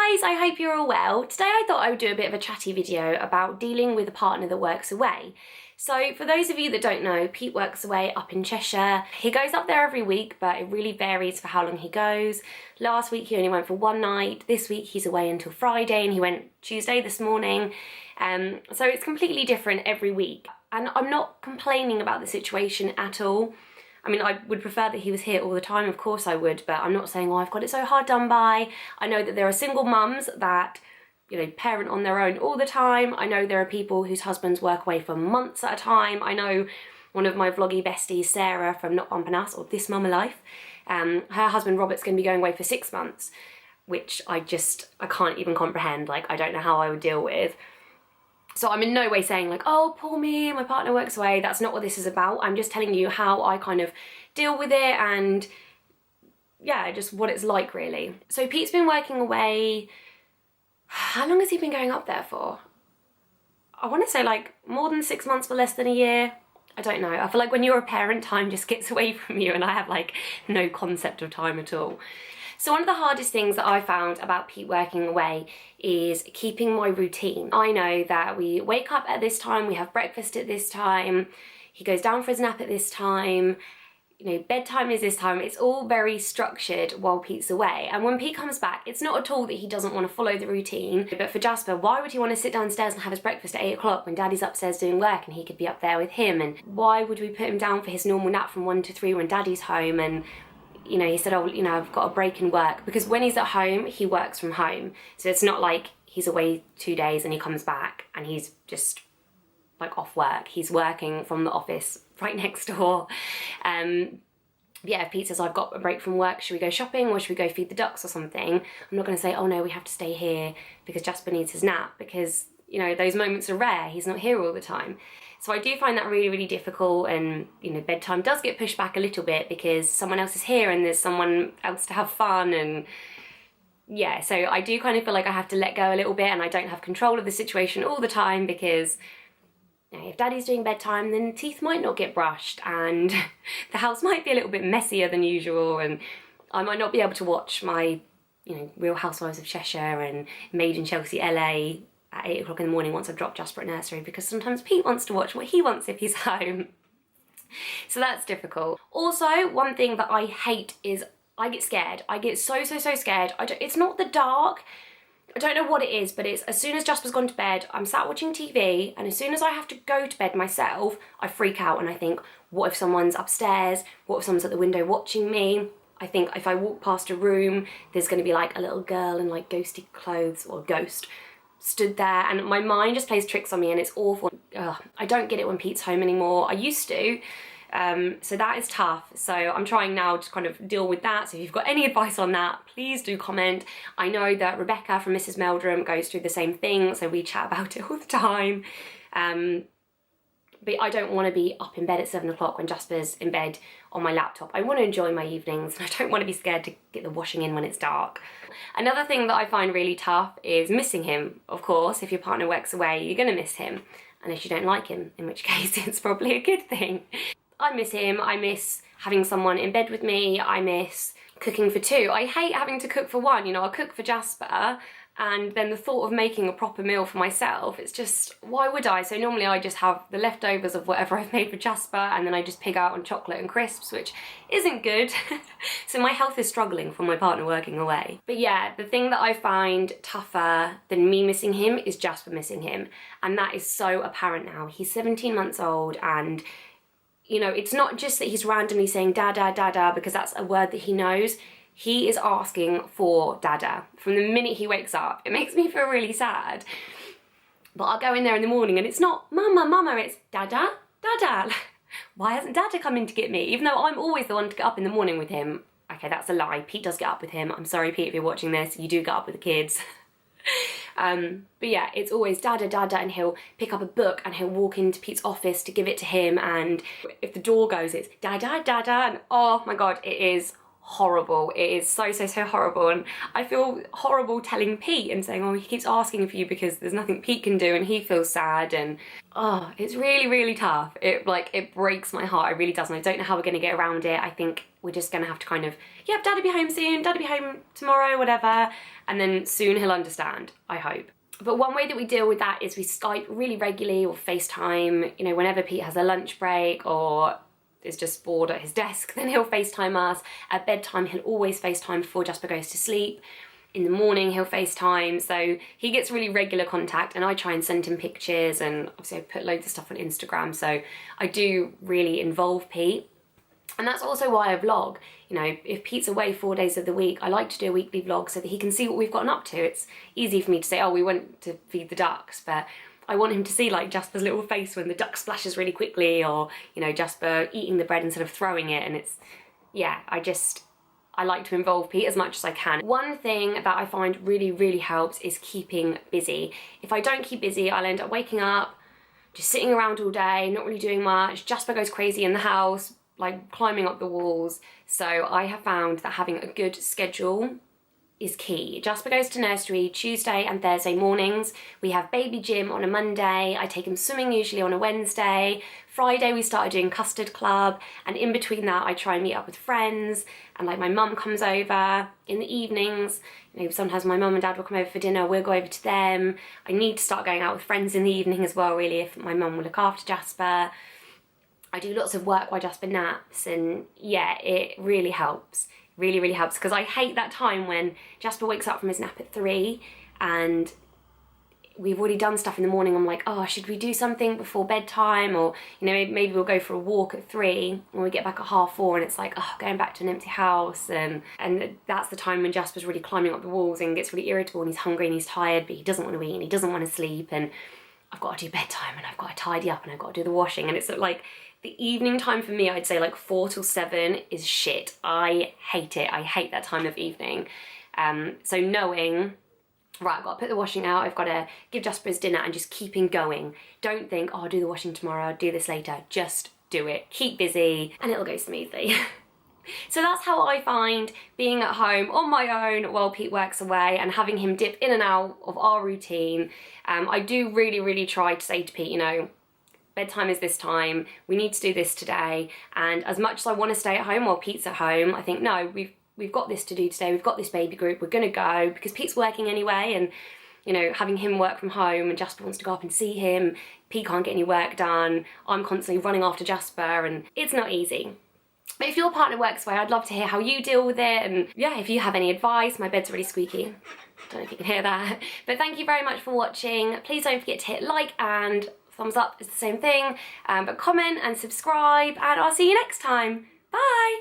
guys, I hope you're all well. Today I thought I would do a bit of a chatty video about dealing with a partner that works away. So for those of you that don't know, Pete works away up in Cheshire. He goes up there every week, but it really varies for how long he goes. Last week he only went for one night. This week he's away until Friday and he went Tuesday this morning. So it's completely different every week. And I'm not complaining about the situation at all. I mean, I would prefer that he was here all the time, of course I would, but I'm not saying, oh, I've got it so hard done by. I know that there are single mums that, you know, parent on their own all the time. I know there are people whose husbands work away for months at a time. I know one of my vloggy besties, Sarah from Not Bumping Us, or This Mum Alive, her husband Robert's going to be going away for 6 months, which I can't even comprehend. Like, I don't know how I would deal with. So I'm in no way saying like, oh, poor me, my partner works away. That's not what this is about. I'm just telling you how I kind of deal with it and yeah, just what it's like really. So Pete's been working away, how long has he been going up there for? I want to say like more than 6 months but less than a year. I don't know. I feel like when you're a parent, time just gets away from you and I have like no concept of time at all. So one of the hardest things that I found about Pete working away is keeping my routine. I know that we wake up at this time, we have breakfast at this time, he goes down for his nap at this time, you know, bedtime is this time. It's all very structured while Pete's away. And when Pete comes back, it's not at all that he doesn't want to follow the routine. But for Jasper, why would he want to sit downstairs and have his breakfast at 8 o'clock when Daddy's upstairs doing work and he could be up there with him? And why would we put him down for his normal nap from 1 to 3 when Daddy's home? And you know, he said, oh, you know, I've got a break in work, because when he's at home, he works from home. So it's not like he's away 2 days and he comes back and he's just like off work. He's working from the office right next door. Yeah, if Pete says, I've got a break from work, should we go shopping or should we go feed the ducks or something? I'm not going to say, oh no, we have to stay here because Jasper needs his nap, because, you know, those moments are rare. He's not here all the time. So I do find that really, really difficult, and, you know, bedtime does get pushed back a little bit because someone else is here and there's someone else to have fun, and yeah, so I do kind of feel like I have to let go a little bit and I don't have control of the situation all the time, because you know, if Daddy's doing bedtime, then teeth might not get brushed and the house might be a little bit messier than usual, and I might not be able to watch my, you know, Real Housewives of Cheshire and Made in Chelsea LA at 8 o'clock in the morning once I've dropped Jasper at nursery, because sometimes Pete wants to watch what he wants if he's home. So that's difficult. Also, one thing that I hate is I get scared. I get so scared. It's not the dark. I don't know what it is, but it's as soon as Jasper's gone to bed, I'm sat watching TV, and as soon as I have to go to bed myself, I freak out and I think, what if someone's upstairs? What if someone's at the window watching me? I think if I walk past a room, there's going to be like a little girl in like ghosty clothes, or ghost, stood there, and my mind just plays tricks on me and it's awful. Ugh, I don't get it when Pete's home anymore. I used to, so that is tough. So I'm trying now to kind of deal with that. So if you've got any advice on that, please do comment. I know that Rebecca from Mrs. Meldrum goes through the same thing, so we chat about it all the time. But I don't want to be up in bed at 7 o'clock when Jasper's in bed on my laptop. I want to enjoy my evenings and I don't want to be scared to get the washing in when it's dark. Another thing that I find really tough is missing him. Of course, if your partner works away, you're going to miss him. Unless you don't like him, in which case it's probably a good thing. I miss him. I miss having someone in bed with me. I miss cooking for two. I hate having to cook for one. You know, I'll cook for Jasper, and then the thought of making a proper meal for myself, it's just, why would I? So normally I just have the leftovers of whatever I've made for Jasper, and then I just pig out on chocolate and crisps, which isn't good. So my health is struggling from my partner working away. But yeah, the thing that I find tougher than me missing him is Jasper missing him. And that is so apparent now. He's 17 months old, and you know, it's not just that he's randomly saying dada, dada, because that's a word that he knows. He is asking for dada from the minute he wakes up. It makes me feel really sad. But I'll go in there in the morning and it's not mama, mama, it's dada, dada. Why hasn't dada come in to get me? Even though I'm always the one to get up in the morning with him. Okay, that's a lie. Pete does get up with him. I'm sorry, Pete, if you're watching this. You do get up with the kids. But yeah, it's always dada, dada, and he'll pick up a book and he'll walk into Pete's office to give it to him, and if the door goes, it's dada, dada, and oh my god, it is horrible. It is so horrible, and I feel horrible telling Pete and saying, oh, he keeps asking for you because there's nothing Pete can do, and he feels sad, and oh, it's really tough. It breaks my heart, it really does, and I don't know how we're gonna get around it. I think we're just gonna have to kind of, yep, Dad'll be home soon, Dad'll be home tomorrow, whatever, and then soon he'll understand, I hope. But one way that we deal with that is we Skype really regularly or FaceTime, you know, whenever Pete has a lunch break or is just bored at his desk, then he'll FaceTime us. At bedtime, he'll always FaceTime before Jasper goes to sleep. In the morning, he'll FaceTime. So he gets really regular contact, and I try and send him pictures, and obviously I put loads of stuff on Instagram. So I do really involve Pete. And that's also why I vlog. You know, if Pete's away 4 days of the week, I like to do a weekly vlog so that he can see what we've gotten up to. It's easy for me to say, oh, we went to feed the ducks, but I want him to see like Jasper's little face when the duck splashes really quickly, or, you know, Jasper eating the bread instead of throwing it. And it's, yeah, I like to involve Pete as much as I can. One thing that I find really helps is keeping busy. If I don't keep busy, I'll end up waking up, just sitting around all day, not really doing much. Jasper goes crazy in the house, like climbing up the walls. So I have found that having a good schedule is key. Jasper goes to nursery Tuesday and Thursday mornings. We have baby gym on a Monday. I take him swimming usually on a Wednesday. Friday we started doing custard club, and in between that I try and meet up with friends, and like my mum comes over in the evenings. You know, sometimes my mum and dad will come over for dinner, we'll go over to them. I need to start going out with friends in the evening as well, really, if my mum will look after Jasper. I do lots of work while Jasper naps, and yeah, it really helps. Really helps, because I hate that time when Jasper wakes up from his nap at 3 and we've already done stuff in the morning. I'm like, oh, should we do something before bedtime? Or, you know, maybe we'll go for a walk at 3 and we get back at 4:30, and it's like, oh, going back to an empty house. And that's the time when Jasper's really climbing up the walls and gets really irritable, and he's hungry and he's tired, but he doesn't want to eat and he doesn't want to sleep, and I've got to do bedtime and I've got to tidy up and I've got to do the washing. And it's like, the evening time for me, I'd say like 4 till 7 is shit. I hate it. I hate that time of evening. So knowing, right, I've got to put the washing out, I've got to give Jasper his dinner, and just keeping going. Don't think, oh, I'll do the washing tomorrow, I'll do this later. Just do it. Keep busy and it'll go smoothly. So that's how I find being at home on my own while Pete works away, and having him dip in and out of our routine. I do really try to say to Pete, you know, bedtime is this time, we need to do this today. And as much as I want to stay at home while Pete's at home, I think, no, we've got this to do today, we've got this baby group, we're gonna go, because Pete's working anyway, and, you know, having him work from home and Jasper wants to go up and see him, Pete can't get any work done, I'm constantly running after Jasper, and it's not easy. But if your partner works away, I'd love to hear how you deal with it, and yeah, if you have any advice. My bed's really squeaky, don't know if you can hear that. But thank you very much for watching. Please don't forget to hit like, and thumbs up is the same thing, but comment and subscribe, and I'll see you next time. Bye!